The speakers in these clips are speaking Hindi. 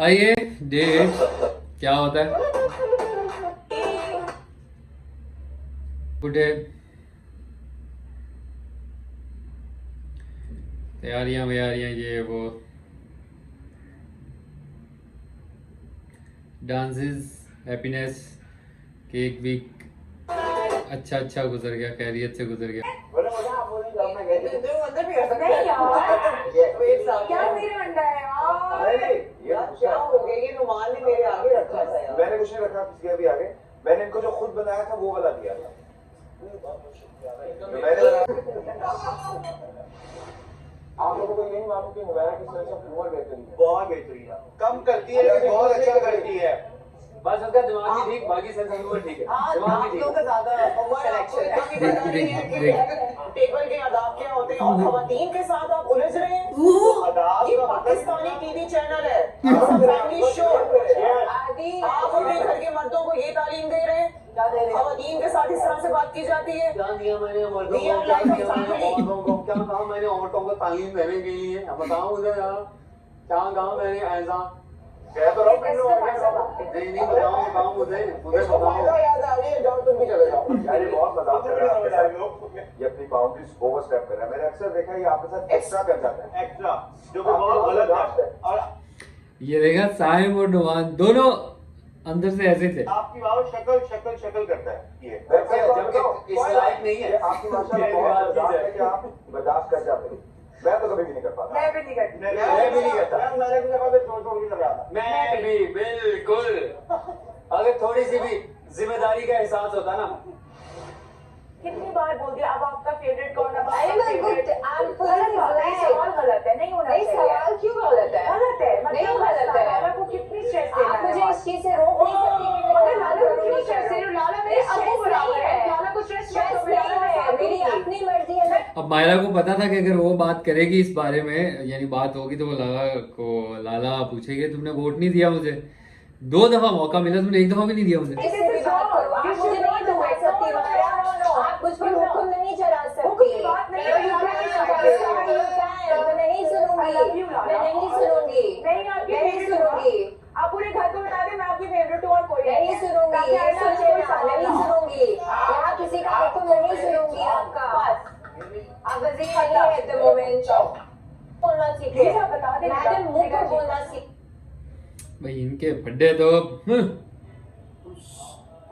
आइए डेट क्या होता है। गुडे तैयारियां वैयारियां ये वो डांसेस हैप्पीनेस केक वीक अच्छा गुजर गया, खैरियत से गुजर गया। अंदर भी कर सकते हैं यार। क्या मेरे अंडा है यार, क्या हो गया? ये रुमाल ने मेरे आगे रखा था यार। मैंने कुछ नहीं रखा किसी के भी आगे, मैंने इनको जो खुद बनाया था वो वाला दिया था। आप लोगों को यही मालूम कि मुबैरा की तरह से ह्यूमर बेहतरीन है, बहुत बेहतरीन है, कम करती है लेकिन बहुत अच्छा करती है। बस उसका दिमाग ही ठीक, बाकी सब ह्यूमर ठीक है। दिमाग ही ठीक है। ज्यादा टेबल के आदाब क्या होते हैं और खवातीन के साथ आप उलझ रहे हैं। ये पाकिस्तानी टीवी चैनल है, फैमिली शो। आप अपने घर के मर्दों को ये तालीम दे रहे हैं, खवातीन के साथ इस तरह से बात की जाती है। क्या दिया मैंने मर्दों को, क्या दिया मैंने औरतों को, क्या कहा मैंने औरतों को तालीम देने के लिए? अब बताओ मुझे यार, क्या कहा मैंने ऐसा? कह तो रहा हूँ नहीं बताओ मुझे बताओ। याद आ रही है, जाओ तुम भी चले जाओ। यार ये बहुत मजाक कर रहे हैं आप लोग, ये अपनी बाउंड्रीज ओवर स्टेप कर रहा है। मैंने अक्सर देखा है ये आपके साथ एक्स्ट्रा कर जाता है, एक्स्ट्रा जो कि बहुत गलत है। और ये देखा साहिब और नुमान दोनों अंदर से ऐसे थे। आपकी माँ शक्ल करता है ये, जबकि इस लायक नहीं है। आपकी माशाल्लाह बहुत मजाक है कि आप बर्दाश्त कर जाते हैं। मैं तो कभी भी नहीं कर पाता। मैं भी नहीं करती। मैं भी नहीं करता। मैंने भी लगा छोड़ के लगा था। मैं भी बिल्कुल। अगर थोड़ी सी भी जिम्मेदारी का एहसास होता ना। कितनी बार बोल दिया अब आपका फेवरेट कौन है? सवाल गलत है, नहीं होना नहीं, चाहिए। सवाल क्यों गलत है? गलत है, नहीं गलत है। लाला को कितनी स्ट्रेस देना आप है? मुझे इस चीज से रोक नहीं सकती। मगर लाला को क्यों स्ट्रेस दे रहे हो? लाला मेरे अबू बराबर है। लाला को स्ट्रेस स्ट्रेस नहीं है, मेरी अपनी मर्जी है। मैं अब मायरा को पता था कि अगर वो बात करेगी इस बारे में, यानी बात होगी तो वो लाला पूछेगी तुमने वोट नहीं दिया मुझे। 2 दफा मौका मिला, तुमने 1 दफा भी नहीं दिया मुझे। इससे भी बात करो। आप मुझे नहीं दबा सकती माया। आप मुझ पर हुक्म नहीं चला सकती। मैं नहीं सुनूंगी, मैं नहीं सुनूंगी, नहीं आपकी नहीं फेवरेट सुनूंगी, आप पूरे घर को बता दें मैं आपकी फेवरेट हूँ और कोई नहीं सुनूंगी, ये सुन लेना, नहीं सुनूंगी। यहाँ किसी का हुक्म नहीं सुनूंगी आपका। आप वजीर नहीं है एट द मोमेंट। बोलना सीखे, मैडम मुंह पर बोलना सीखे। भाई इनके फड्डे तो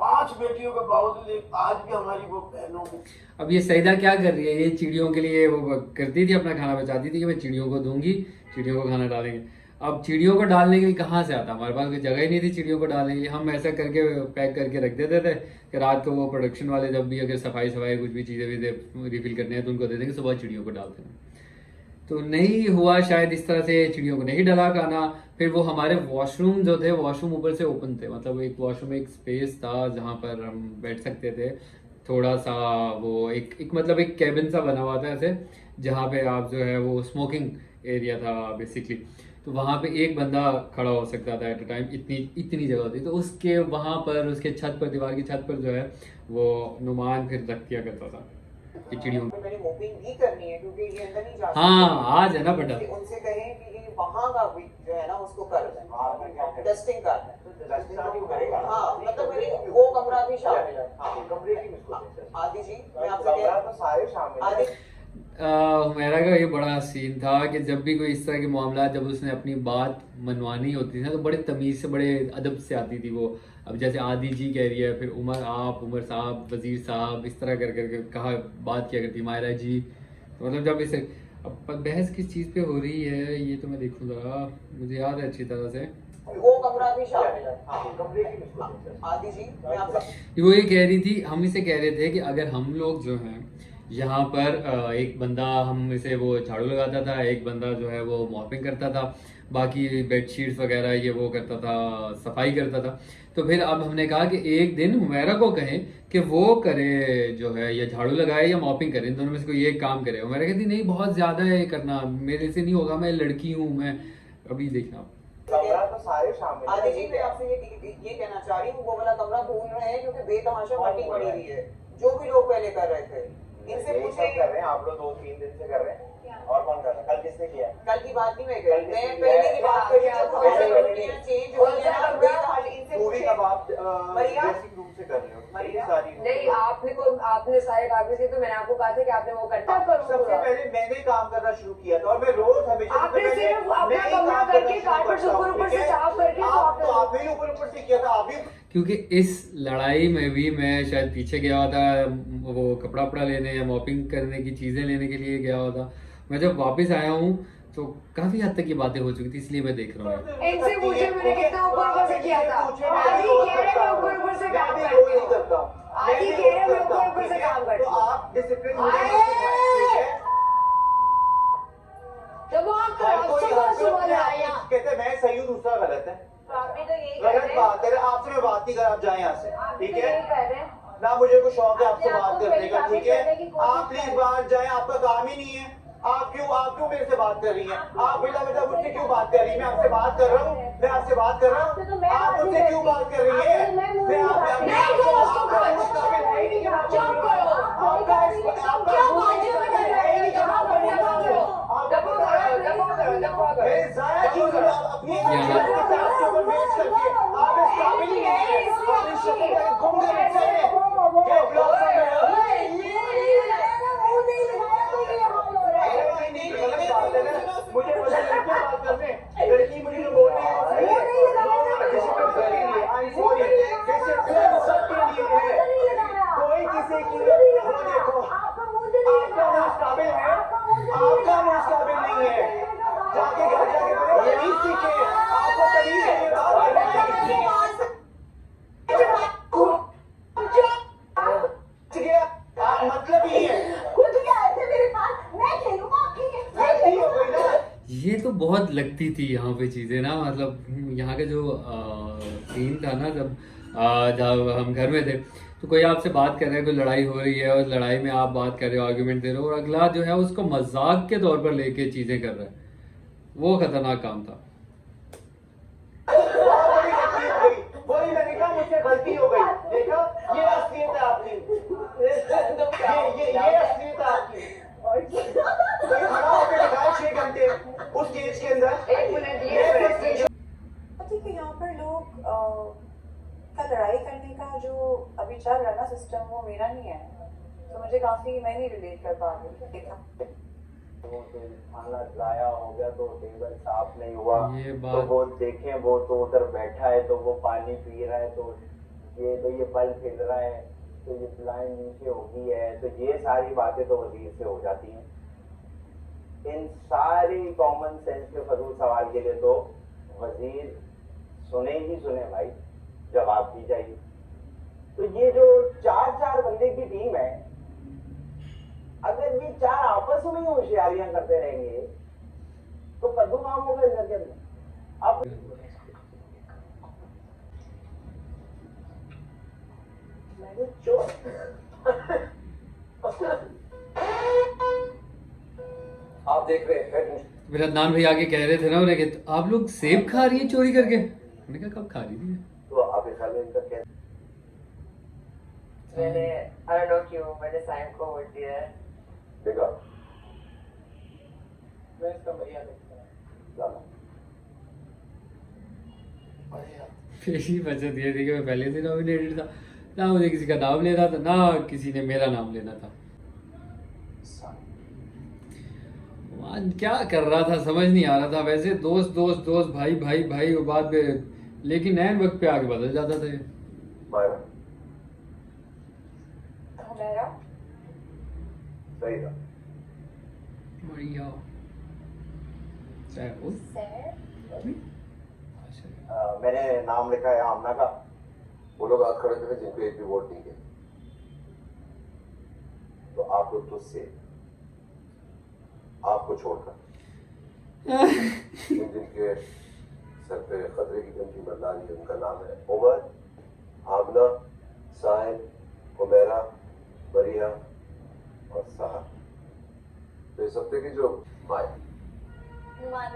5 बेटियों के बावजूद आज भी हमारी वो बहनों को। अब ये सईदा क्या कर रही है? ये चिड़ियों के लिए वो करती थी, अपना खाना बचाती थी कि मैं चिड़ियों को दूंगी, चिड़ियों को खाना डालेंगे। अब चिड़ियों को डालने के लिए कहाँ से आता? हमारे पास कोई जगह ही नहीं थी चिड़ियों को डालने के लिए। हम ऐसा करके पैक करके रख देते थे कि रात को वो प्रोडक्शन वाले जब भी अगर सफाई कुछ भी चीज़ें भी रिफिल करने हैं तो उनको दे देंगे, सुबह चिड़ियों को डाल देना। तो नहीं हुआ शायद इस तरह से, चिड़ियों को नहीं डला खाना। फिर वो हमारे वॉशरूम जो थे, वॉशरूम ऊपर से ओपन थे, मतलब एक वॉशरूम एक स्पेस था जहाँ पर हम बैठ सकते थे। थोड़ा सा वो एक मतलब एक कैबिन सा बना हुआ था ऐसे, जहाँ पे आप जो है वो स्मोकिंग एरिया था बेसिकली। तो वहाँ पे एक बंदा खड़ा हो सकता था एट अ टाइम, इतनी जगह होती। तो उसके वहाँ पर उसके छत पर, दीवार की छत पर जो है वो नुमान फिर रख दिया करता था चिड़ियों। मेरी मूविंग भी करनी है क्योंकि ये अंदर नहीं जा सकती। हाँ आज है ना बटा, उनसे कहें कि ये वहाँ का भी जो है ना उसको कर दें, टेस्टिंग कर दें। हाँ मतलब मेरी वो कमरा भी शामिल है। आदि जी मैं आपसे कह रहा हूँ सारे शामिल हैं। आदि मेरा का ये बड़ा सीन था कि जब भी कोई इस तरह के मामला, जब उसने अपनी बात मनवानी होती थी ना तो बड़े तमीज़ से, बड़े अदब से आती थी वो। अब जैसे आदि जी कह रही है, फिर उमर साहब, वजीर साहब, इस तरह कर करके कहा बात किया करती मायरा जी। तो मतलब जब इसे अब बहस किस चीज़ पे हो रही है ये तो मैं देखूँ ज़रा, मुझे याद है अच्छी तरह से। वो कमरा भी शामिल है। आदि जी मैं आपसे वो ये कह रही थी, हम इसे कह रहे थे कि अगर हम लोग जो हैं यहाँ पर एक बंदा हम इसे वो झाड़ू लगाता था, एक बंदा जो है वो मॉपिंग करता था, बाकी बेडशीट्स वगैरह ये वो करता था, सफाई करता था। तो फिर अब हमने कहा कि एक दिन हुमैरा को कहें कि वो करे जो है, या झाड़ू लगाए या मॉपिंग करे, इन दोनों में से कोई एक काम करे। हुमैरा कहती नहीं बहुत ज्यादा है करना, मेरे से नहीं होगा, मैं लड़की हूँ। मैं अभी देखना तो सारे शामिल आदि जी मैं आपसे ये कहना चाह रही हूँ वो वाला कमरा भूल रहे हैं क्योंकि बेतहाशा मट्टी पड़ी हुई है जो भी लोग पहले कर रहे थे। इनसे पूछे कर रहे हैं आप लोग, 2-3 दिन से कर रहे हैं। और कौन कर रहा है? कल किसने किया? कल की बात नहीं मैं कर रही, मैं पहले की बात कर रही हूँ। हड्डियां चेंज हुई हैं आप बेताली इनसे मूवी पूछे अब आप मरिया? ड्रेसिंग रूम से कर रहे हो मरिया? सारी नहीं आपने सारे कागज दिए तो मैंने आपको कहा था कि आपने वो करना सबसे पहले मैंने काम करना शुरू किया था और मैं रोज हमेशा आपने सिर्फ अपना कमरा करके कारपेट ऊपर से साफ करके तो आपने ही ऊपर से किया था आप भी क्योंकि इस लड़ाई में भी मैं शायद पीछे गया हुआ था, वो कपड़ा वपड़ा लेने या मॉपिंग करने की चीज़ें लेने के लिए गया हुआ था। मैं जब वापस आया हूँ तो काफ़ी हद तक की बातें हो चुकी थी, इसलिए मैं देख रहा हूँ। इनसे पूछे मैंने कितना ऊपर से किया था। आज ही कह रहे मैं ऊपर से काम मैं करती भी हूँ। करता हूँ आज ही कह रहे मैं ऊपर से काम करती तो हूँ। आप डिसिप्लिन जब आप सुबह आया कहते मैं सही हूँ दूसरा गलत है, आप भी तो यही कह गलत रहे हैं। बात है। आपसे मैं बात नहीं कर, आप जाए यहाँ से, आप भी ठीक तो है यही कह रहे हैं। ना मुझे कुछ शौक है आपसे आपने बात आपको करने का, मेरी ठीक है करने की कोशिश आप प्लीज करें। बाहर जाएं, आपका काम ही नहीं है। आप क्यों मेरे से बात कर रही हैं? आप बिना मतलब मुझसे क्यों बात कर रही हैं? मैं आपसे बात कर रहा हूँ, मैं आपसे बात कर रहा आपसे तो हूँ, मैं आप बात मुझसे नहीं क्यों करती। बात कर रही आपसे हैं? मैं मुंह मैं नहीं आप बात मैं- नहीं करो, उसको आपका करो। मुझ काबिल है ही नहीं कि आप चुप करो। आपका आपका क्या मुझ बातें काबिल कर रहे है ही हैं? नहीं कि आप दफा करो, आप दफा करो, दफा करो, दफा करो। मैं जाया क्यों करूं? आप अपनी इज्जत के साथ के ऊपर वेस्ट करके आप इस काबिल ही नहीं हैं। अपनी शक्ल का घूम के बच्चे हैं क्या ब्लॉसम है? नहीं, गलत बात है ना। मुझे पता है क्या बात करने, लड़की मुझे जो बोल रही है वो सही है। डिसिप्लिन सबके लिए, आई एम सॉरी, डिसिप्लिन सबके लिए है। कोई किसी की वो देखो, आपका मुंह इस काबिल है, आपका मुंह इस काबिल नहीं है। जाके घर जाके पहले तमीज सीखे, आपको तमीज नहीं है बात करने की। मतलब ही है गलती हो गई ना। ये तो बहुत लगती थी यहाँ पे चीज़ें ना, मतलब यहाँ के जो सीन था ना, जब हम घर में थे तो कोई आपसे बात कर रहा है, कोई लड़ाई हो रही है और लड़ाई में आप बात कर रहे हो, आर्ग्यूमेंट दे रहे हो और अगला जो है उसको मजाक के तौर पर लेके चीज़ें कर रहा है, वो खतरनाक काम था। बहुत बड़ी गलती हो गई, वही मैंने कहा मुझसे गलती हो गई। देखा, ये असलियत है आपकी, ये असलियत है आपकी। कोई खड़ा होकर दिखाए 6 घंटे उस केज के अंदर। एक मिनट, ये मिनट। ठीक है, यहाँ पर लोग का लड़ाई करने का जो अभी चल रहा है ना सिस्टम, वो मेरा नहीं है, तो मुझे काफी मैं नहीं रिलेट कर पा रही। देखा वो तो खाना लाया हो गया तो टेबल साफ नहीं हुआ, ये तो बात वो देखें वो तो उधर बैठा है तो वो पानी पी रहा है, तो ये बल्ब हिल रहा है, तो ये ब्लाइंड नीचे होगी है, तो ये सारी बातें तो वजीर से हो जाती हैं। इन सारी कॉमन सेंस के फजूल सवाल के लिए तो वजीर सुने ही सुने भाई, जवाब दी जाइए। तो ये जो 4 बंदे की टीम है, अगर ये 4 आपस में ही होशियारियां करते रहेंगे तो कद्दू काम होगा इधर के अंदर। अब मैंने आप देख रहे हैं मेरा अदनान भाई आगे कह रहे थे ना उन्हें कि आप लोग सेब खा रही है चोरी करके, मैंने कहा कब खा रही थी। तो आप इस हाल में इनका क्या मैंने I don't know क्यों मैंने साइम को वोट दिया है। देखा? मैं इसका बढ़िया देखता चलो। मेरी बचत ये थी कि मैं पहले से नॉमिनेटेड था, ना मुझे किसी का नाम लेना था ना किसी ने मेरा नाम लेना था। वहाँ क्या कर रहा था समझ नहीं आ रहा था। वैसे दोस्त दोस्त दोस्त भाई भाई भाई वो बाद में, लेकिन ऐन वक्त पे आगे बदल जाता था ये। मायरा मेरा सही था। बढ़िया चाहे वो मैंने नाम लिखा है आमना का। वो लोग आज खड़े थे जिनको एक भी वोट नहीं किया, तो आप लोग तो से आपको छोड़कर जिनके सर पे खतरे की घंटी बदला रही है, उनका नाम है उमर, आमना, साहिल, उमेरा, बरिया और साहब। तो इस हफ्ते की जो माया नुमान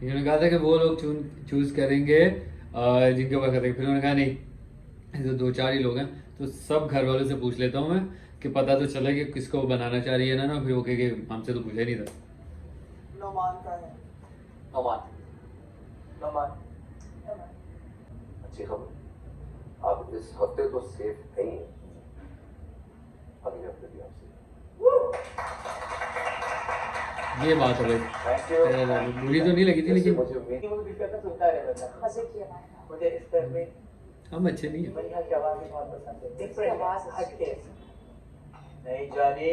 इन्होंने कहा था कि वो लोग चूज करेंगे जिनके ऊपर खतरे। फिर उन्होंने कहा नहीं, ऐसे 2-4 ही लोग हैं तो सब घर वालों से पूछ लेता हूँ मैं कि पता तो चले कि किसको वो बनाना चाह रही है ना, फिर वो कहे कि हमसे तो पूछा नहीं था। नोमान का है। नोमान नोमान अच्छी खबर, आप इस हफ्ते तो सेफ है ही, अगले हफ्ते भी आप सेफ। ये बात है थैंक भाई, बुरी तो नहीं लगी थी लेकिन मुझे उम्मीद मुझे दिक्कत है, सुनता रहता था। मजे किया मैंने। मुझे इस तरह में हम अच्छे नहीं है। बढ़िया की आवाज भी बहुत पसंद है। इसकी आवाज हटके नहीं जानी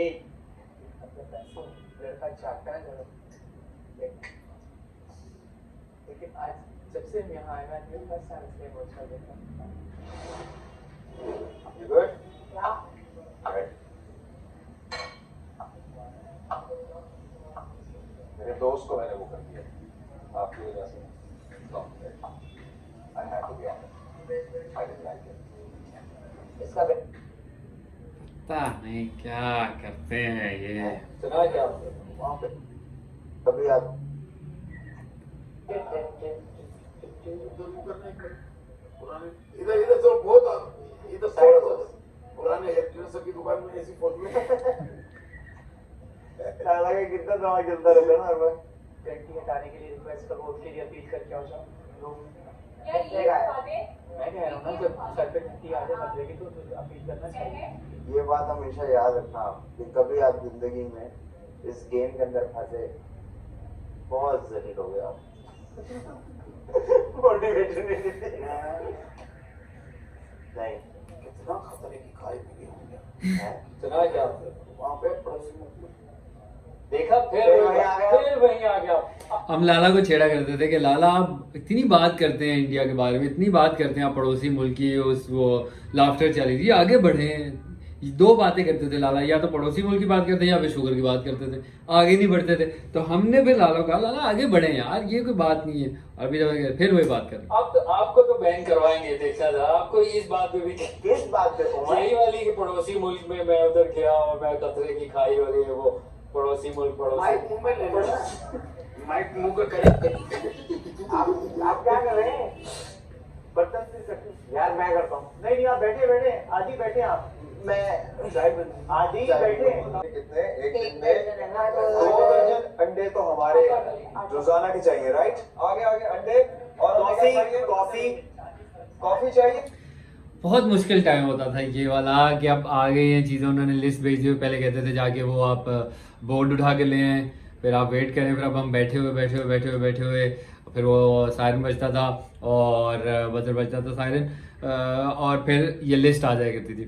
लड़का चाहता है जरा। लेकिन आज जब से मैं यहाँ आया मैं फर्स्ट टाइम से इमोशनल देखा। You good? Right. मेरे दोस्त को मैंने वो कर दिया आपकी वजह से। I had to be honest. I didn't like it. इसका पता नहीं क्या करते हैं ये। सुना क्या वहाँ पे कभी आप इधर इधर तो बहुत इधर थोड़ा सा पुराने इलेक्ट्रॉनिक्स की दुकान में ऐसी फोटो हालांकि कितना दिमाग चलता रहता है ना हर बार। घंटी हटाने के लिए रिक्वेस्ट करो, उसके लिए अपील करके आओ जाओ लोग। यार ये बता दे, मैं कह रहा हूँ ना जब सर पे घंटी आ जाए बदले की तो अपील करना चाहिए। ये बात हमेशा याद रखना कि कभी आप जिंदगी में इस गेम के अंदर फंसे, बहुत जलील हो गया। मोटिवेशन नहीं कितना खतरे की खाई पी होंगे। सुना क्या वहाँ पे पड़ोसी में देखा फिर वहीं आ गया। हम लाला को छेड़ा करते थे कि लाला आप इतनी बात करते हैं इंडिया के बारे में, इतनी बात करते हैं आप पड़ोसी मुल्क की, उस वो लाफ्टर चली थी, आगे बढ़े। दो बातें करते थे लाला, या तो पड़ोसी मुल्क की बात करते या फिर शुगर की बात करते थे, आगे नहीं बढ़ते थे। तो हमने फिर लाला को कहा लाला आगे बढ़े यार, ये कोई बात नहीं है। अभी जब फिर वही बात कर आपको तो बैन करवाएंगे, देखा था आपको इस बात पे भी। किस बात पे तुम यही वाली कि पड़ोसी मुल्क में मैं उधर गया और मैं कतरे की खाई हो रही है वो पड़ोसी मुल्क माइक पड़ोसी। मुंह में ले लेना, माइक मुंह के करीब आप क्या कर रहे हैं? बर्तन से यार मैं करता हूँ। नहीं आप बैठे आदि बैठे आप। मैं आदि बैठे। कितने एक दिन में 2 दर्जन अंडे तो हमारे रोजाना के चाहिए, राइट? आगे आगे अंडे और कॉफी चाहिए। बहुत मुश्किल टाइम होता था ये वाला कि अब आ गई हैं चीज़ें, उन्होंने लिस्ट भेज दी। पहले कहते थे जाके वो आप बोर्ड उठा के ले आए, फिर आप वेट करें, फिर अब हम बैठे हुए फिर वो सायरन बजता था और बजर बजता था सायरन, और फिर ये लिस्ट आ जाया करती थी।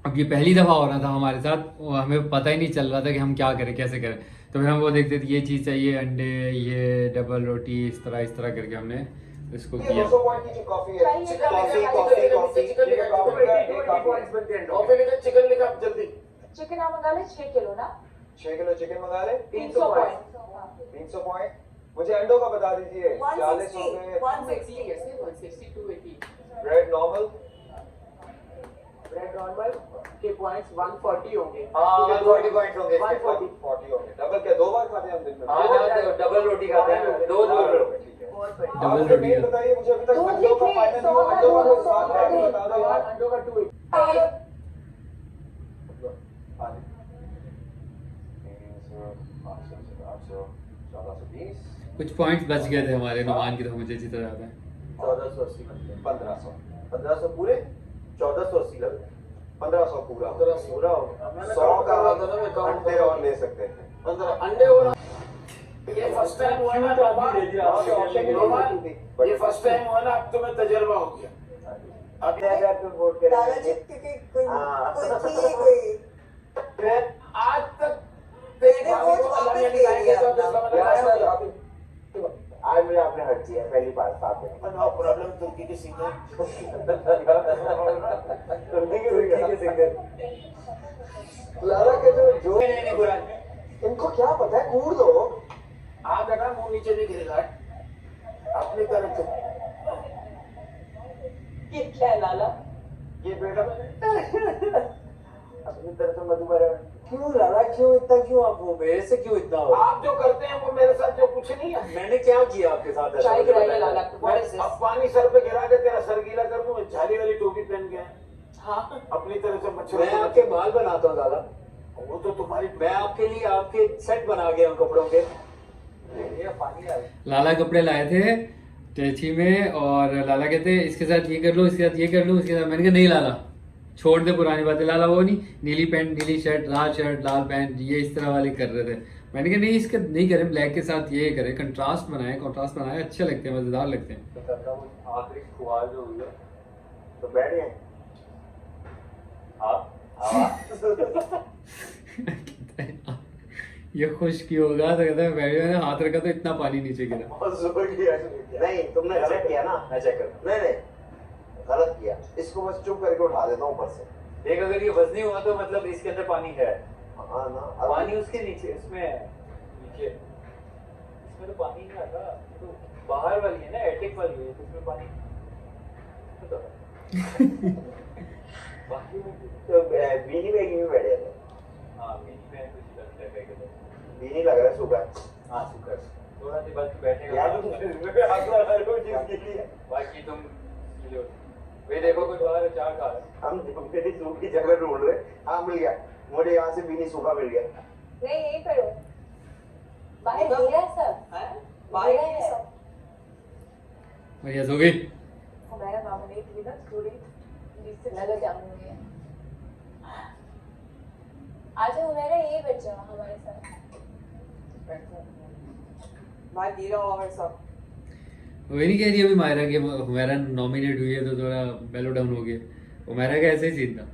अब ये पहली दफ़ा हो रहा था हमारे साथ, हमें पता ही नहीं चल रहा था कि हम क्या करें कैसे करें। तो फिर हम वो देखते थे ये चीज़ चाहिए, अंडे, ये डबल रोटी, इस तरह करके हमने इसको किया। 200 पॉइंट की कॉफी है। कॉफी लेकर चिकन लेकर जल्दी। चिकन आप मंगा ले 6 किलो ना। 6 किलो चिकन मंगा ले। 300 पॉइंट। 300 पॉइंट। मुझे अंडों का बता दीजिए। 40 हो गए। 160 ब्रेड नॉर्मल। ब्रेड नॉर्मल के पॉइंट्स 140 होंगे। हाँ 140 पॉइंट होंगे। 140 40 हो गए। डबल क्या 2 बार खाते हैं हम दिन में? हाँ डबल रोटी खाते हैं। दो ठीक है। डबल आप रोटी नहीं का। बताइए मुझे अभी तक दो अंडों का लिखे, फाइनल सौ नहीं हुआ। अंडों का दो, तो साथ है, दो, बता दो यार। अंडों का 2 1420 कुछ पॉइंट्स बच गए थे हमारे नुमान की, तो मुझे अच्छी तरह याद है। 1480 बनते हैं। 1500 1500 पूरे 1480 लग रहे हैं। 1500 पूरा। पूरा हो गया। 100 का अंडे और ले सकते हैं। 15 अंडे और ये फर्स्ट टाइम हुआ ना नौमान, ये फर्स्ट टाइम हुआ ना, अब तुम्हें तजर्बा हो गया। अब तुम वोट करेंगे। दादाजी क्योंकि कोई हाँ। कोई आज तक मैंने वोट वापस ले लिया आज मुझे आपने हट दिया पहली बार साथ में। नो प्रॉब्लम, तुर्की के सिंगर तुर्की के सिंगर लाला के जो नहीं बुरा इनको क्या पता है, कूड़ दो। आग ना मुंह नीचे नहीं गिरेगा अपनी तरफ से। ये क्या है लाला? ये बेटा अपनी तरफ से मधुबरा क्यों लाला, क्यों आप वो मेरे से क्यों इतना हो? आप जो करते हैं वो मेरे साथ जो कुछ नहीं है। मैंने क्या किया आपके साथ ऐसा? चाय गिराइए लाला। मैं अब पानी सर पे गिरा के तेरा सर गीला कर दूं, झाली वाली टोपी पहन के। हाँ अपनी तरफ से मच्छर मैं आपके बाल बनाता हूँ दादा, वो तो तुम्हारी मैं आपके लिए आपके सेट बना गया हूँ कपड़ों के। ये पानी आ रहा लाला कपड़े लाए थे टेची में, और लाला कहते इसके साथ ये कर लो, इसके साथ ये कर लो, इसके साथ, मैंने कहा नहीं लाला, छोड़ दे पुरानी बातें। लाला वो नहीं, नीली पैंट नीली शर्ट लाल पैंट, ये इस तरह वाले कर रहे थे। मैंने कहा नहीं, इसके नहीं करें, ब्लैक के साथ ये करें, कंट्रास्ट बनाए, अच्छे लगते हैं, मजेदार लगते हैं। आखिरी खुआ जो हुई है तो बैठ गए आप। ये खुश क्यों होगा, तो कहता है मैंने हाथ रखा तो इतना पानी नीचे गिरा। बहुत जोर किया। नहीं तुमने गलत किया ना, मैं चेक कर। नहीं गलत किया, इसको बस चुप करके उठा देता हूँ ऊपर से। देख, अगर ये वजनी हुआ तो मतलब इसके अंदर पानी है। हाँ ना, पानी उसके नीचे, इसमें नीचे, इसमें तो पानी नहीं आता, तो बाहर वाली है ना, एटिक वाली है, इसमें पानी बाकी में तो बीनी बैग में बैठे थे। हाँ, बीच में कुछ करते हैं बैग में। बीनी लग रहा है सूखा। हाँ, शुक्र, थोड़ा सी बस बैठेगा। यार तुम इसमें हाथ लगा रहे हो जिसके लिए। बाकी तुम वे देखो, कोई बाहर चार खा रहा है। हम मेरी सूखी जगह ढूंढ रहे। हाँ मिल गया मुझे, यहाँ से बीनी सूखा मिल गया। नहीं यहीं पर हो, बाहर गीला है सब, बाहर गीला है है सब। भैया सो गई। मेरा नॉमिनेट हुई ना स्टूडेंट, मैं तो जाऊंगी। आज मेरा ये बच्चा हमारे साथ मैं गिरा हुआ है सब। वही नहीं कह रही अभी मायरा के हुमैरा नॉमिनेट हुई है तो थोड़ा बेलो डाउन हो गया। हुमैरा का ऐसे ही सीन था।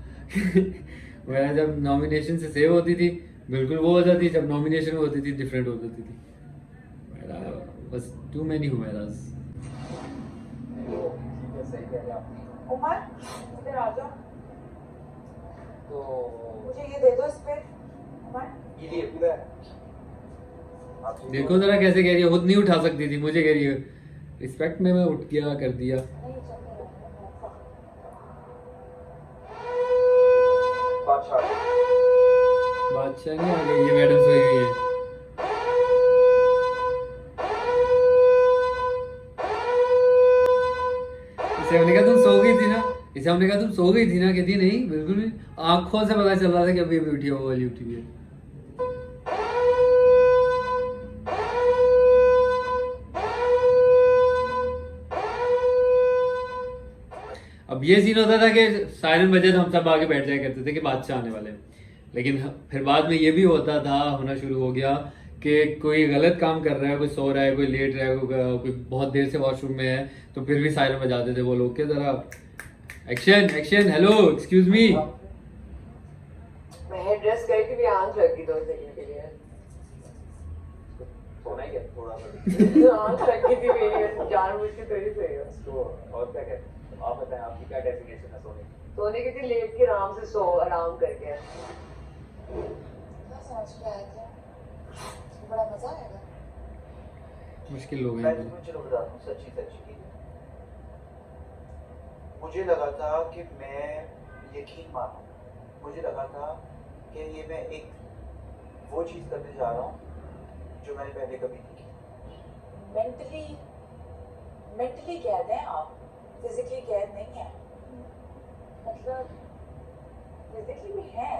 हुमैरा जब नॉमिनेशन से सेव होती थी बिल्कुल वो हो जाती, जब नॉमिनेशन होती थी डिफरेंट हो जाती थी। हुमैरा बस टू मेनी हुमैरास। सही कह रहे आप। उमर इधर आ जाओ, तो मुझे ये दे दो इस पे। उमर ये लिए पूरा देखो जरा कैसे कह रही है, खुद नहीं उठा सकती थी, मुझे कह रही है रिस्पेक्ट में मैं उठ गया कर दिया। बादशाह नहीं आ गई, ये मैडम सोई हुई है। इसे हमने कहा तुम सो गई थी ना, इसे हमने कहा तुम सो गई थी ना, कहती नहीं बिल्कुल नहीं, आंखों से पता चल रहा था कि अभी अभी उठी हो, वाली उठी हुई है। अब ये सीन होता था कि सायरन बजे तो हम सब आगे बैठ जाया करते थे कि बादशाह आने वाले हैं, लेकिन फिर बाद में ये भी होता था, होना शुरू हो गया कि कोई गलत काम कर रहा है, कोई सो रहा है, कोई लेट रहा है, कोई बहुत देर से वॉशरूम में है, तो फिर भी सायरन बजाते थे वो लोग के जरा action action, hello excuse me. मैं हेयर ड्रेस करके भी आंख लगी 2 सेकंड के लिए। सोना ही क्या थोड़ा सा आंख लगी थी मेरी, जानबूझ के थोड़ी सही है। तो और क्या कहते हैं आप, बताएं आपकी क्या डेफिनेशन है सोने की? सोने की थी, लेट के आराम से सो, आराम करके। समझ के आया था, बड़ा मजा आएगा। मुश्किल लोग मैं हैं। तुम्हें चलो बताता हूँ सच्ची सच्ची। मुझे लगा था कि मैं यकीन मानूं, मुझे लगा था कि ये मैं एक वो चीज करने जा रहा हूँ जो मैंने पहले कभी नहीं की। मेंटली कैद हैं आप, फिजिकली कैद नहीं है। मतलब फिजिकली भी है,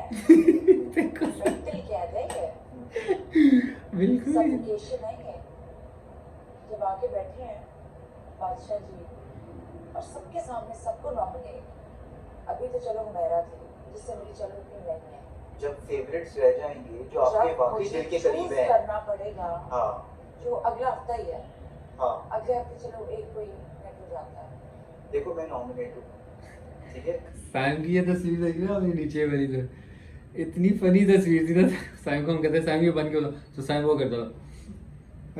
मेंटली कैद है ये, बिल्कुल सफोकेशन है ये। जब आके बैठे हैं बादशाह जी और सबके सामने सबको नॉमिनेट, अभी तो चलो हुमैरा थी जिससे मेरी चलो इतनी नहीं है, जब फेवरेट्स रह जाएंगे जो आपके जब वाकई मुझे दिल के करीब choose है। करना पड़ेगा, हाँ जो अगला हफ्ता ही है, हाँ अगले हफ्ते चलो एक कोई नेट हो जाता है। देखो मैं नॉमिनेट हूँ, ठीक है। सैम की ये तस्वीर देखी ना अभी नीचे वाली, तो इतनी फनी तस्वीर थी ना। सैम को हम कहते सैम ये बन के होता, तो सैम वो करता था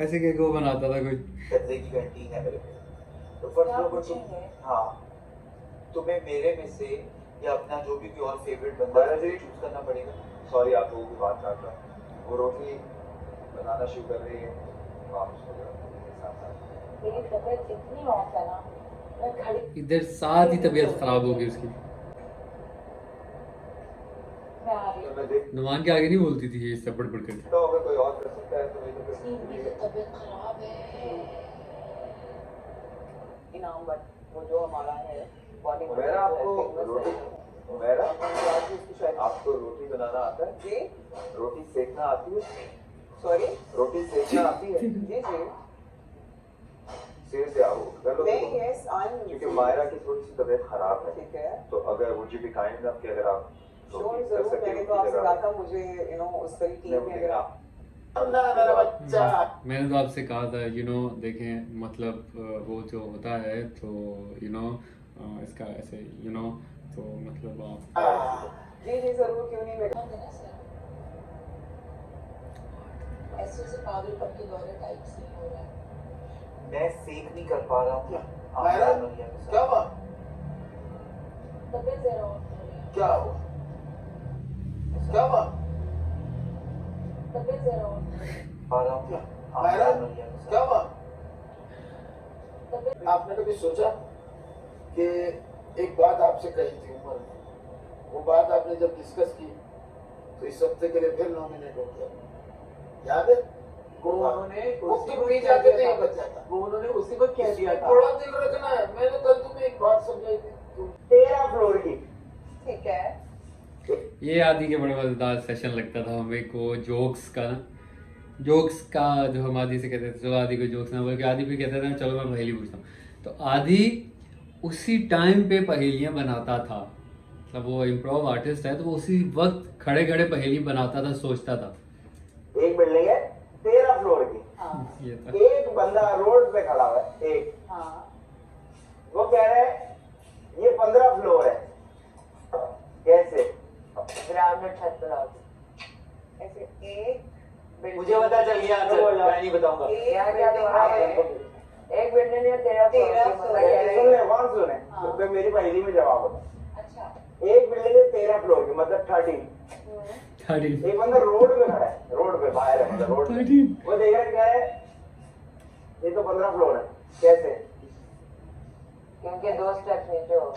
ऐसे कह के वो बनाता था कुछ। गद्दे की घंटी है मेरे पे, तो फर्स्ट क्या ऑफ ऑल पूछेंगे? हाँ तुम्हें मेरे में से या अपना जो भी कोई और फेवरेट बंदा है चूज करना पड़ेगा। सॉरी आप लोगों की बात काट रहा हूँ, वो रोटी बनाना शुरू कर रही है, वापस हो जाओ। मेरी तबीयत इतनी ऑफ है ना, मैं खड़ी इधर साथ ही तबीयत खराब हो गई उसकी। मैं आ रही हूँ। तो मैं देखता नुमान के आगे नहीं बोलती थी ये इससे पढ़ पढ़ कर। हूँ अगर कोई और कर सकता है तो नहीं तो मेरी फिर तबीयत खराब है। इनाम बट वो जो हमारा है बॉडी मेरा आपको रोटी मेरा आपको रोटी बनाना आता है? जी रोटी सेकना आती है? सॉरी रोटी सेकना आती है? जी जी शेर से आओ कर लो मैं तो। यस आई एम क्योंकि मायरा की थोड़ी सी तबीयत खराब है, ठीक है तो अगर वो जी भी काइंड इनफ कि अगर आप श्योर रोटी कर जरूर सके मैंने उनकी तो आपसे जगह। कहा था मुझे उस तरह टीम में अगर आप मेरा बच्चा मैंने तो आपसे कहा था देखें मतलब वो जो होता है तो इसका ऐसे तो मतलब आप जी जी जरूर क्यों नहीं मैं ऐसे ऐसे पागलपन के दौरे टाइप से हो रहा है। मैं सेक नहीं कर पा रहा हूँ। मेरा क्या हुआ? तबीयत जरा ऑफ हो रही है। क्या हुआ? क्या हुआ? तबीयत जरा ऑफ हो रही है। पा रहा हूँ। मेरा क्या हुआ? तबीयत आपने कभी सोचा कि एक बात आपसे कही थी उम्र में, वो बात आपने जब डिस्कस की तो इस हफ्ते के लिए फिर नॉमिनेट हो गया, याद है? वो उन्होंने उसके पी जाते थे ये बच जाता। वो उन्होंने उसी को कह दिया था थोड़ा दिल रखना है। मैंने कल तुम्हें एक बात समझाई थी, तुम 13 फ्लोर की। ठीक है ये आदि के बड़े मजेदार सेशन लगता था हमें को जोक्स का जो हम आदि से कहते थे चलो आदि को जोक्स ना बल्कि आदि भी कहता था चलो मैं पहेली पूछता हूँ, तो आदि उसी टाइम पे पहेलियां बनाता था। मतलब वो इम्प्रोव आर्टिस्ट है तो वो उसी वक्त खड़े खड़े पहेली बनाता था, सोचता था। एक बिल्डिंग है 13 फ्लोर की, हाँ ये था। एक बंदा रोड पे खड़ा हुआ है, एक हाँ वो कह रहा है ये 15 फ्लोर है। कैसे? फिर आपने छत पर आओ। ऐसे एक मुझे पता चल गया आंसर, मैं नहीं बताऊंगा। क्या क्या एक बिल्डिंग है 13 फ्लोर की, सुन ले कौन सुने हाँ। तो मेरी पहेली में जवाब होता। अच्छा एक बिल्डिंग है 13 फ्लोर की मतलब 13। 13 एक बंदा रोड पे खड़ा है, रोड पे बाहर है मतलब रोड पे। 13 वो देख रहा है क्या है, ये तो 15 फ्लोर है। कैसे? क्योंकि 2 स्टेप नीचे हो।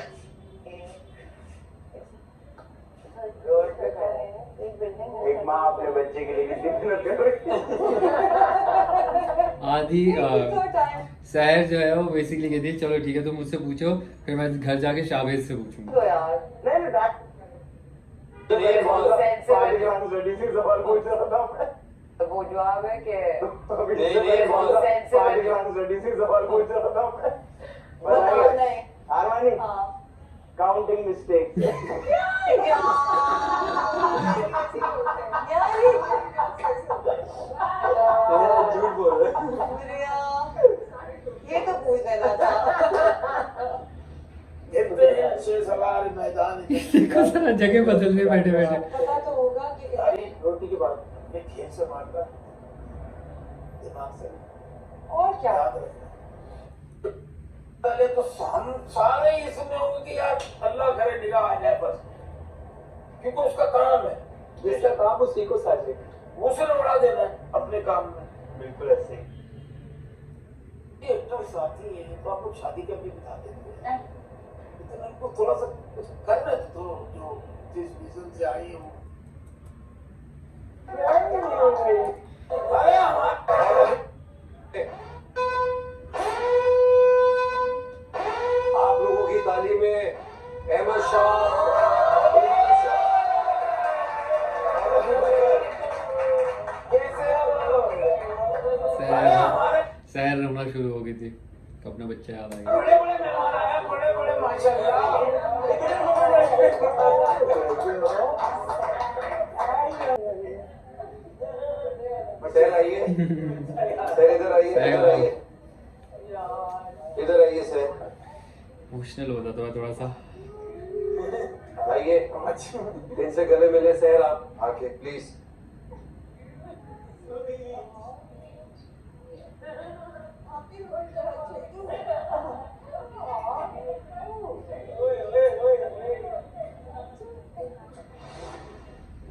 रोड पे खड़ा है, एक बिल्डिंग है। एक माँ अपने बच्चे के लिए कितनी मेहनत कर रही है। आदि शहर जो है वो बेसिकली कहती है चलो ठीक है तुम मुझसे पूछो फिर मैं घर जाके शाबेज से पूछूंगा। तो यार नहीं नहीं बैक पाकिस्तान रेडी से सवाल पूछ रहा था मैं। तो वो जवाब है कि अभी नहीं, पाकिस्तान रेडी से सवाल पूछ रहा था मैं। बताइए आरमानी काउंटिंग मिस्टेक। झूठ बोल रहे। ये तो पूछ देना था इतने अच्छे सवाल मैदान में। देखो सारा जगह बदल में बैठे बैठे। पता तो होगा कि अरे रोटी की बात ये खेल से मारता दिमाग से और क्या याद रखना। पहले तो हम सारे इसमें होंगे कि यार अल्लाह करे निगाह आ जाए बस, क्योंकि उसका काम है, जिसका काम उसी को साझे। उसे उड़ा देना है अपने काम में। बिल्कुल ऐसे ही। ये एक्टर साथी है तो आप लोग शादी के भी बता देते हैं, लेकिन उनको थोड़ा सा कुछ करना तो जो जिस विजन से आई है वो। अरे आप लोगों की तालीम में अहमद शाह शहर रोना शुरू हो गई थी तो अपना बच्चा याद आ गया। बड़े बड़े मेहमान आए, बड़े बड़े माशाल्लाह। सर आइए, सर इधर आइए, इधर आइए, इधर आइए सर, इमोशनल हो जाता है थोड़ा सा। आइए इनसे गले मिले सर, आप आके प्लीज।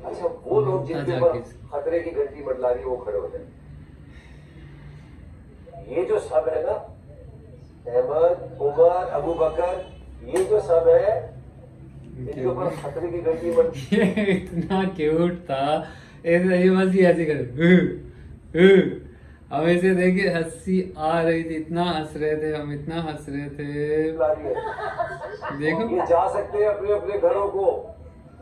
अच्छा वो लोग जिनके ऊपर खतरे की घंटी मंडला रही है वो खड़े हो जाए। ये जो सब है ना, अहमद, उमर, अबू बकर, ये जो सब है इनके ऊपर खतरे की घंटी मंडला। ये इतना क्यूट था, ऐसे ये बस ही ऐसे कर हमें से देखे हंसी आ रही थी, इतना हंस रहे थे हम, इतना हंस रहे थे। देखो ये जा सकते हैं अपने अपने घरों को,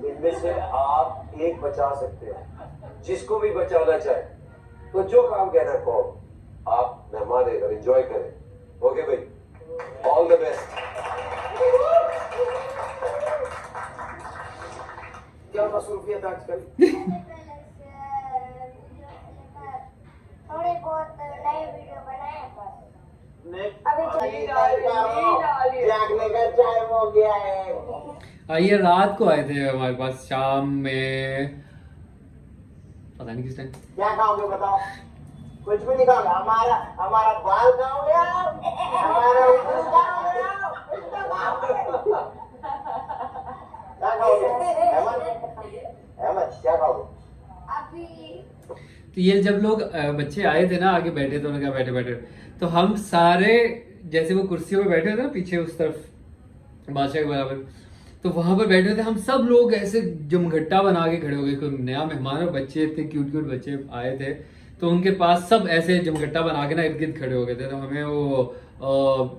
इनमें से आप एक बचा सकते हैं, जिसको भी बचाना चाहे तो जो काम कहना कहो, आप मेहमान है, एंजॉय करें। ओके भाई, ऑल द बेस्ट। क्या मसरूफियत आजकल? थोड़े बहुत नए वीडियो बनाए नहीं, अभी जागने का टाइम हो गया है। ये रात को आए थे हमारे पास, शाम में पता नहीं किस टाइम। क्या खाओगे बताओ? कुछ भी नहीं खाओगे? हमारा हमारा बाल खाओगे आप? हमारा ऊपर खाओगे आप? क्या खाओगे? अहमद क्या खाओगे? अभी तो ये जब लोग बच्चे आए थे ना, आगे बैठे थे, उन्होंने कहा बैठे बैठे, तो हम सारे जैसे वो कुर्सियों पे बैठे थे ना पीछे उस तरफ बादशाह के बराबर, तो वहां पर बैठे थे हम सब लोग, ऐसे जमघट्टा बना के खड़े हो गए। कोई नया मेहमान और बच्चे इतने क्यूट क्यूट बच्चे आए थे, तो उनके पास सब ऐसे जमघट्टा बना के ना इर्द गिर्द खड़े हो गए थे। तो हमें वो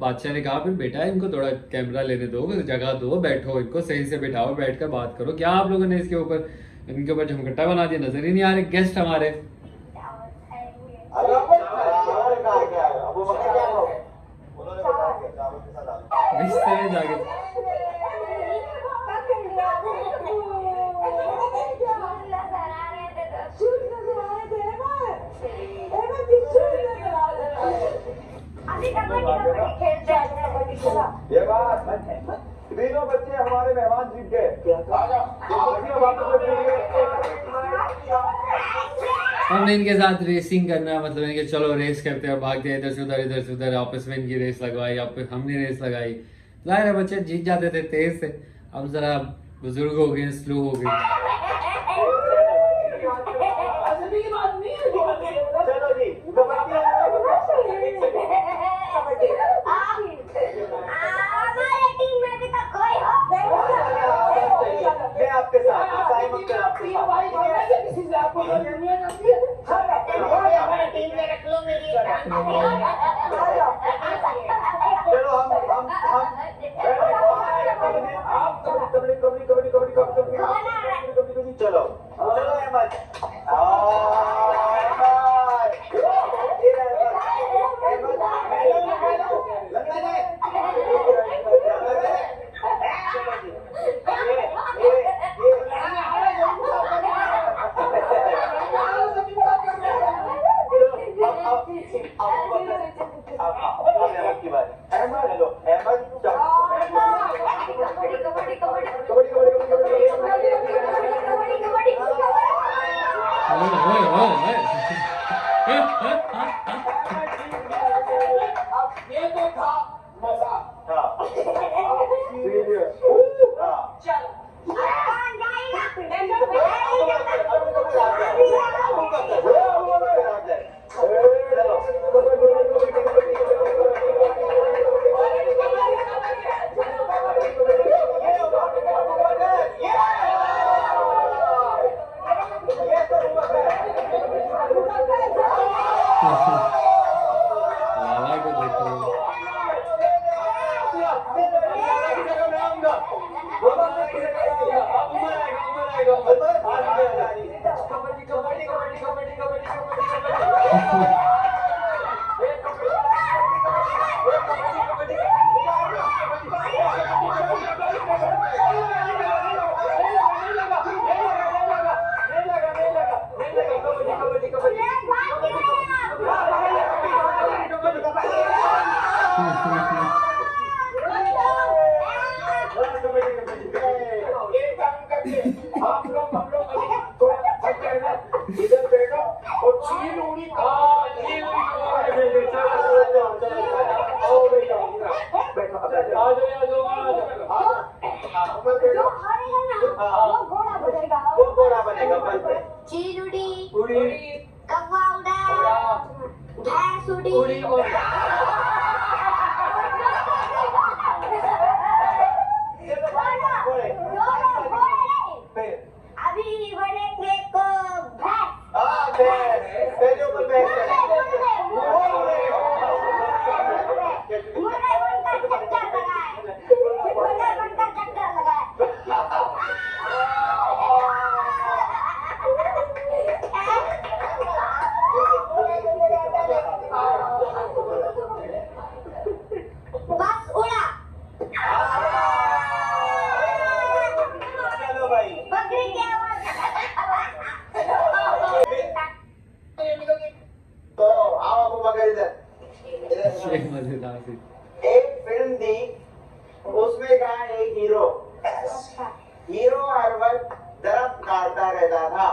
बादशाह ने कहा फिर बेटा इनको थोड़ा कैमरा लेने दो, जगह दो, बैठो, इनको सही से बैठाओ, बैठकर बात करो। क्या आप लोगों ने इसके ऊपर इनके ऊपर जमघट्टा बना दिया, नजर ही नहीं आ रहे गेस्ट हमारे। अबू बकर क्या खाओगे? उन्होंने बताया कि चावल के साथ आलू। रिश्ते में जाके ये बात तीनों बच्चे हमारे मेहमान जीत गए। हमने इनके साथ रेसिंग करना, मतलब इनके चलो रेस करते हैं, भागते हैं इधर से उधर, आपस में इनकी रेस लगवाई, आप हमने रेस लगाई। जाहिर है बच्चे जीत जाते थे तेज से। अब जरा बुजुर्ग हो गए, स्लो हो गए। चलो जी, हमारे टीम में भी तो कोई हो। मैं आपके साथ साइमन कर आपके हमारी टीम में रख लो मेरी। चलो हम आप कबड्डी कबड्डी कबड्डी कबड्डी कबड्डी कबड्डी चलो चलो अहमद लाला को देखो, इधर बैठो और चील उड़ी वो घोड़ा बनेगा बल पे। चीलुड़ी उड़ी कौवा उड़ा भैंस उड़ी अभी बनेंगे को भैंस। हाँ, ऊपर बैठ मजेदार सी। एक फिल्म थी, उसमें था एक हीरो। हीरो हर वक्त दरख्त काटता रहता था,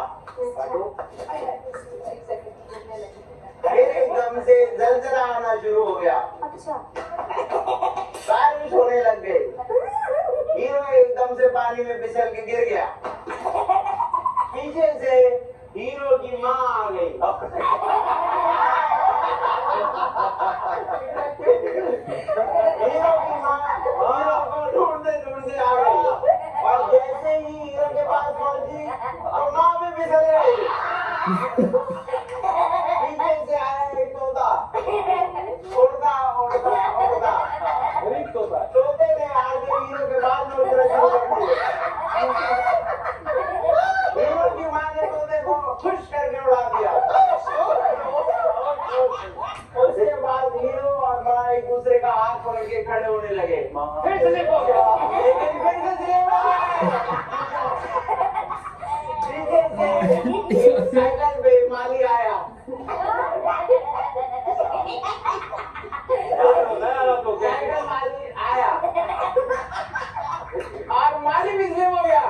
फिर एकदम से जलजला आना शुरू हो गया, बारिश होने लग गई, हीरो एकदम से पानी में फिसल के गिर गया, पीछे से हीरो की माँ आ गई। हीरो की माँ हीरो को ढूंढते ढूंढते आ गई, और जैसे ही हीरो के पास पहुंची तो माँ भी फिसल गई। पीछे से आया एक तोता, उड़ता उड़ता उड़ता, तोते ने आगे हीरो के बाल नोचना शुरू कर दिए। हीरो की माँ ने तोते को खुश करके उड़ा दिया। उसके बाद हीरो और माँ एक दूसरे का हाथ पकड़ के खड़े होने लगे, फिर स्लिप हो गया, लेकिन फिर से स्लिप हो गए। साइकिल पे माली आया, साइकिल माली आया और माली भी स्लिप हो गया।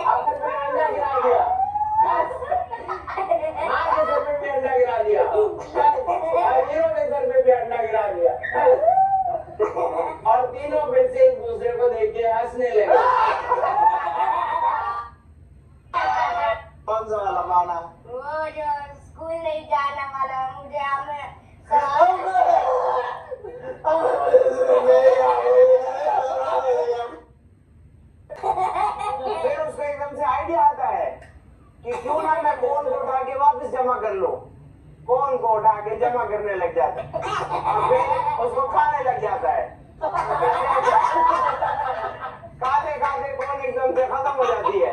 अब मैं अंडा गिरा दिया, माँ के सर पे भी अंडा गिरा दिया, हीरो के सर पे भी अंडा गिरा दिया, और तीनों फिर से एक दूसरे को देख के हंसने लगे। कौन सा वाला गाना? वो जो स्कूल नहीं जाने वाला, मुझे हमें फिर उसको एकदम से आइडिया आता है कि क्यों ना मैं फोन को उठा के वापस जमा कर लूं। फोन को उठा के जमा करने लग जाता है और फिर उसको खाने लग जाता है। खाते खाते फोन एकदम से खत्म हो जाती है,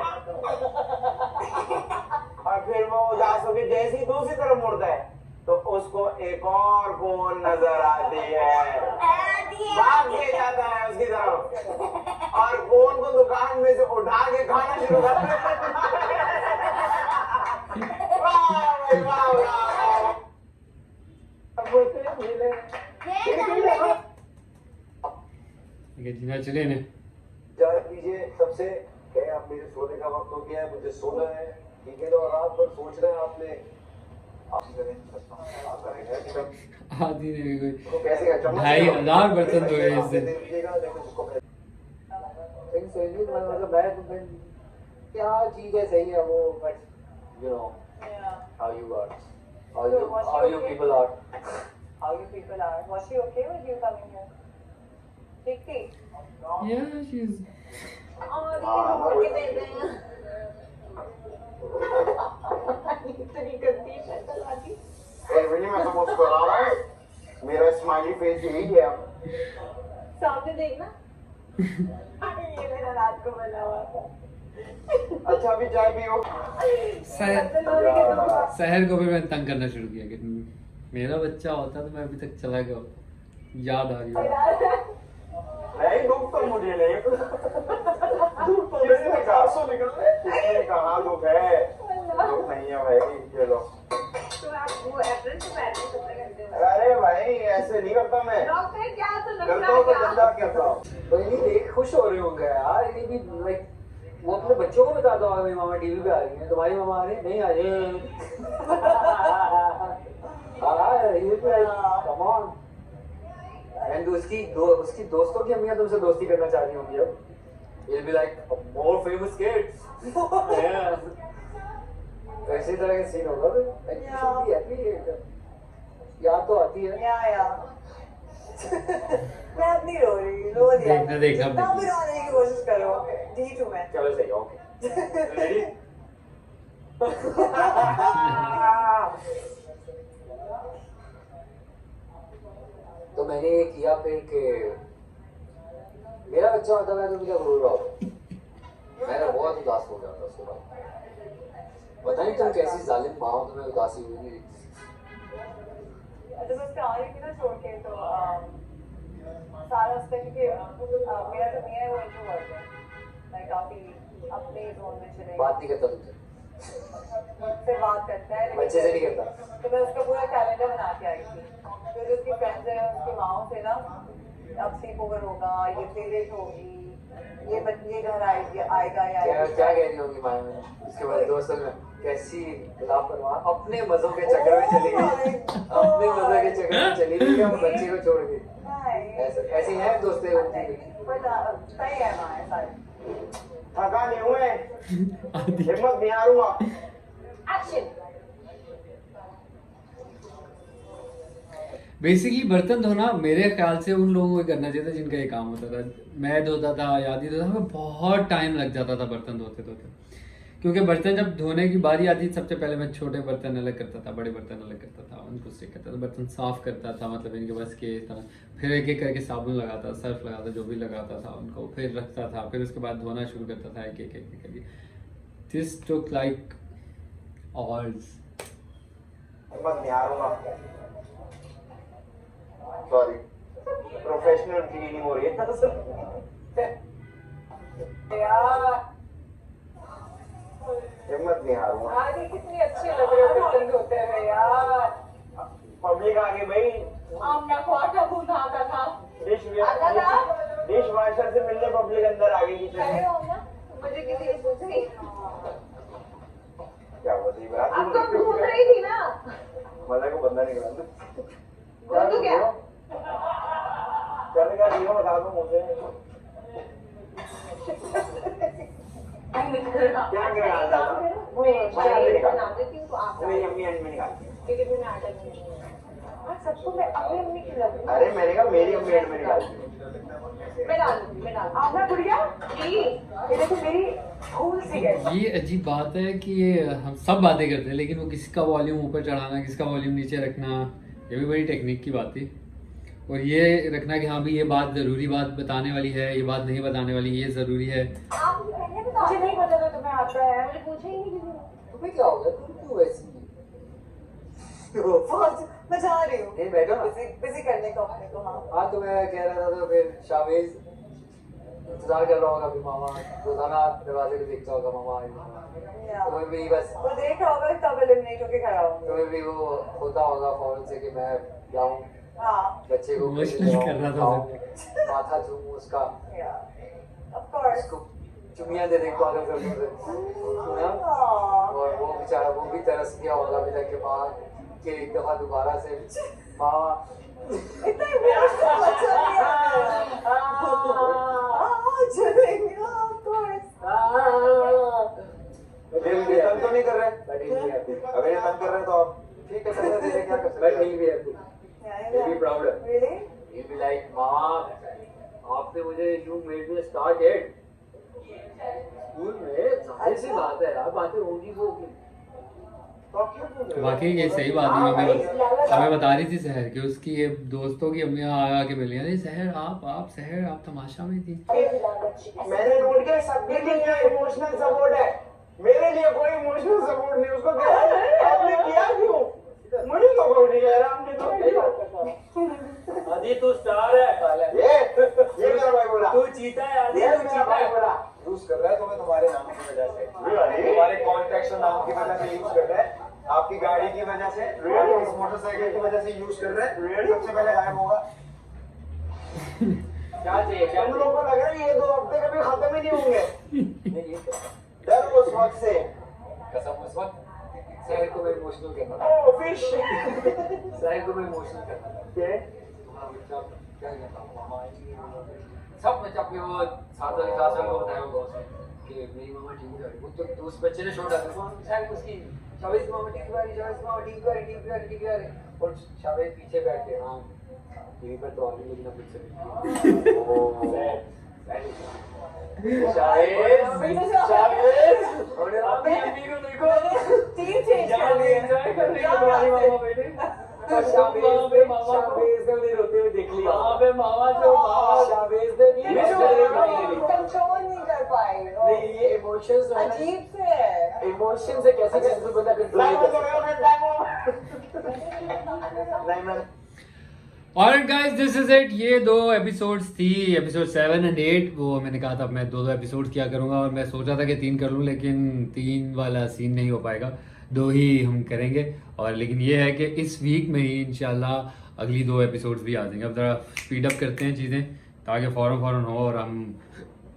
और फिर वो उदास होकर जैसे ही दूसरी तरफ मुड़ता है तो उसको एक और फोन नजर आती है, भाग के जाता है उसकी तरफ और फोन को दुकान में से उठा के खाना शुरू करता है। वाह भाई वाह वाह। जीना चले ने जाने दीजिए सबसे, कहे आप मेरे सोने का वक्त हो गया है, मुझे सोना है, ठीक है ना, और रात भर सोच रहे हैं आपने आदि ने भी कोई तो कैसे क्या चम्मच 2500 बर्तन धोए इससे। मैं क्या चीज है, सही है वो, but you know how you are, how you people are. How you people are. Was she okay with you coming here? ठीक थी? Yeah, she's इतनी गंदी शक्ल आती। मैं तो मुस्कुरा रहा हूँ, मेरा स्माइली फेस यही है। सामने देखना। ये मेरा रात को बना हुआ था। अच्छा अभी चाय पियो। शहर को भी मैंने तंग करना शुरू किया कि मेरा बच्चा होता तो मैं अभी तक चला गया होता। याद आ रही है। नहीं दुख तो मुझे नहीं, दुख तो मेरे आंसू निकल रहे। किसने कहा दुख है? दुख नहीं है भाई, चलो। तो आप वो अप्रैल से पहले कितने घंटे हो? अरे भाई ऐसे नहीं करता मैं, डॉक्टर क्या तो करता लगता हूँ तो है धंधा करता हूँ। तो ये देख खुश हो रहे होंगे यार, ये भी लाइक वो अपने बच्चों को बताता होगा मेरी मामा टीवी पे आ रही है, तुम्हारी मामा आ रही है, नहीं आ रही कम ऑन। एंड उसकी दोस्तों की अम्मियां तुमसे दोस्ती करना चाह रही होंगी अब, you'll be like more famous kids. तो इसी तरह का सीन होगा, याद तो आती है। मैं अब नहीं रो रही, रो दिया। देखना जितना भी रोने की कोशिश करो, ठीक हूँ मैं। चलो सही, ओके रेडी। तो मैंने ये किया फिर कि मेरा बच्चा होता मैं तो मुझे रो रहा होता, मैंने बहुत उदास हो गया था सुबह। पता नहीं तुम कैसी जालिम माँ हो, तुम्हें उदासी हुई नहीं। जब उसके आ रही थी ना छोड़ के, तो सारा उसका, क्योंकि मेरा जो मियाँ है वो इंट्रोवर्ट है, मैं काफी अपने जोन में चले बात नहीं करता तुमसे। मुझसे बात करता है बच्चे से नहीं करता। तो मैं उसका पूरा कैलेंडर बना के आई थी। फिर उसकी फ्रेंड्स हैं उसकी माओ से ना, अब स्लीप ओवर होगा, ये फेवरेट होगी, ये घर आएगा या क्या कह रही होगी माया में? उसके बाद दोस्तों में कैसी लापरवाह, अपने मजों के चक्कर में चली गई, अपने मजों के चक्कर में चली गई और बच्चे को छोड़ गई। ऐसी है दोस्तें होती है। सही है माया सारी। थका नहीं हुए, हिम्मत नहीं हारूंगा। एक्शन। बेसिकली बर्तन धोना मेरे ख्याल से उन लोगों को करना चाहिए था जिनका ये काम होता था। मैं धोता था, याद ही धोता था, हमें बहुत टाइम लग जाता था बर्तन धोते धोते, क्योंकि बर्तन जब धोने की बारी आती सबसे पहले मैं छोटे बर्तन अलग करता था, बड़े बर्तन अलग करता था, उनको स्टिक करता था, बर्तन साफ करता था, मतलब इनके बस के इस तरह, फिर एक एक करके साबुन लगाता, सर्फ लगाता, जो भी लगाता था उनको, फिर रखता था, फिर उसके बाद धोना शुरू करता था एक एक एक करके। This took like ours. हिम्मत नहीं हारूंगा। सॉरी। प्रोफेशनल क्लीनिंग हो रही है। यार हिम्मत नहीं हारूंगा। आज ये कितनी अच्छी लग रही है बर्तन धोते हुए यार। पब्लिक आगे भाई आमना ख्वाजा खून आता था। डिश वॉशर से मिलने पब्लिक अंदर आ गई किचन खड़े में। हो ना, मुझे किसी ने पूछा ही। क्या हुआ थी बात? अब तो घूम रही थी ना। मजा को बंदा नहीं करना। बोल तो क्या? करने का दियो बता दो मुझे। क्या करना था? बना देती हूँ तो आप मेरी अम्मी एंड में निकालती है। क्योंकि मैंने आटा नहीं लिया। और सबको मैं अपनी अम्मी खिलाऊंगी। अरे मैंने कहा मेरी अम्मी एंड में निकालती है। मैं डालूंगी, मैं डालूंगी। आपने गुड़िया जी, ये देखो मेरी फूल सी है। ये अजीब बात है कि ये हम सब बातें करते हैं, लेकिन वो किसी का वॉल्यूम ऊपर चढ़ाना, किसी का वॉल्यूम नीचे रखना, ये भी बड़ी टेक्निक की बात थी। और ये रखना कि हाँ भी ये बात ज़रूरी बात बताने वाली है, ये बात नहीं बताने वाली, ये ज़रूरी है। आप मुझे पहले बता मुझे नहीं पता था तुम्हें आता है। मुझे पूछा ही नहीं किसी ने। तुम्हें क्या हो गया? तुम क्यों ऐसी? बहुत मैं जा रही हूँ। नहीं बैठो ना। बिजी करने को अपने को। हाँ हाँ तो मैं कह रहा था, तो फिर शावेज इंतजार कर रहा होगा अभी मामा, रोजाना दरवाजे पे देखता होगा मामा तुम्हें भी बस, वो देख रहा होगा तब एलिमिनेट होके खड़ा होगा। तुम्हें भी वो होता होगा फौरन से कि मैं जाऊँ हाँ बच्चे को Emotional कर रहा था खाऊं, माथा चूमूं उसका, ऑफ कोर्स। उसको चुमिया दे दें पागल कर दूं, और वो बेचारा वो भी तरस गया होगा अभी तक कि माँ के एक दफा दोबारा से माँ इतना इमोशनल बच्चा नहीं है। Of course. ये तंग तो नहीं कर रहे? अगर ये तंग कर रहे हैं तो आप ठीक है, सजा दीजिए, क्या कर सकते बट हैं? ही भी happy, he be proud. Really? He'll be like, माँ आपने मुझे you made me start it. School में जाहिर सी बात है यार, बातें होंगी वो होंगी। तो आप क्यों पूछ रहे हो? वाकई ये सही बात है। हमें बता रही थी सहर कि उसकी ये दोस्तों की अम्मियाँ आके मिली, अरे सहर आप सहर आप तमाशा में थी। मैंने नोट किया सबके लिए इमोशनल सपोर्ट है, मेरे लिए कोई इमोशनल सपोर्ट नहीं। उसको क्या आपने किया क्यों? मुझे तो कोई नहीं है, आपने तो आदि तू स्टार है, ये मेरा भाई बोला, तू चीता है आदि, ये तू मेरा चीता भाई है। बोला। यूज कर रहा है तुम्हें तुम्हारे नाम की वजह से, तुम्हारे कॉन्टेक्ट और नाम की वजह से यूज कर रहा है, आपकी गाड़ी की वजह से, इस मोटरसाइकिल की वजह से यूज कर रहा है। सबसे पहले गायब होगा। क्या चाहिए क्या तुम लोगों को लग रहा है ये 2 हफ्ते कभी खत्म ही नहीं होंगे। चाहिए? डर उस वक्त से। कसम उस वक्त सहर को मैं इमोशनल करना था, ओ फिश। सहर को मैं इमोशनल करना था। तुम्हारा बच्चा क्या कहता हूँ मामा, सब बच्चा अपने वो 7 साल को बताया होगा उसने कि मेरी मामा ठीक है, वो तो उस बच्चे ने छोड़ डाला शायद उसकी शावेज मामा ठीक है, शावेज मामा ठीक है, और शावेज पीछे बैठ के हाँ टीवी पर तो आने लगना कुछ शावेज और अभी अम्मी को देखो टीम चेंज कर दी। एंजॉय कर रही है तुम्हारी मामा बेटे। शावेज पे मामा को रोते हुए देख लिया, वहाँ पे मामा जो शावेज ने कंट्रोल नहीं कर पाई। नहीं ये इमोशंस है ना, अजीब से है। इमोशन से कैसे चीज को बंदा कंट्रोल कर सकता है। नहीं मैं alright guys, this is it. ये 2 एपिसोड्स थी, एपिसोड 7 और 8। वो मैंने कहा था मैं 2 एपिसोड किया करूंगा, और मैं सोचा था कि 3 कर लूं, लेकिन 3 वाला सीन नहीं हो पाएगा, 2 ही हम करेंगे। और लेकिन ये है कि इस वीक में ही इंशाल्लाह अगली 2 एपिसोड्स भी आ जाएंगे। अब ज़रा स्पीड अप करते हैं चीज़ें, ताकि फ़ौरन हो और हम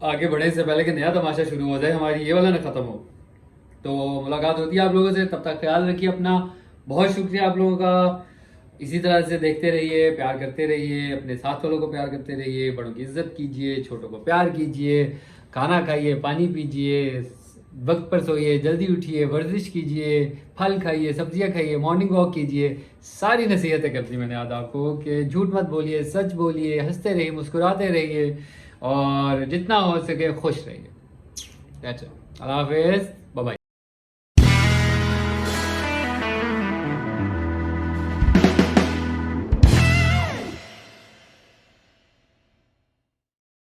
आगे बढ़े से पहले कि नया तमाशा शुरू हो जाए, हमारी ये वाला ना ख़त्म हो। तो मुलाकात होती है आप लोगों से, तब तक ख्याल रखिए अपना। बहुत शुक्रिया आप लोगों का, इसी तरह से देखते रहिए, प्यार करते रहिए, अपने साथ वालों को प्यार करते रहिए, बड़ों की इज्जत कीजिए, छोटों को प्यार कीजिए, खाना खाइए, पानी पीजिए, वक्त पर सोइए, जल्दी उठिए, वर्जिश कीजिए, फल खाइए, सब्जियां खाइए, मॉर्निंग वॉक कीजिए। सारी नसीहतें कर दी मैंने आज आपको कि झूठ मत बोलिए, सच बोलिए, हंसते रहिए, मुस्कुराते रहिए, और जितना हो सके खुश रहिए। अल्लाह हाफिज़, बाय बाय।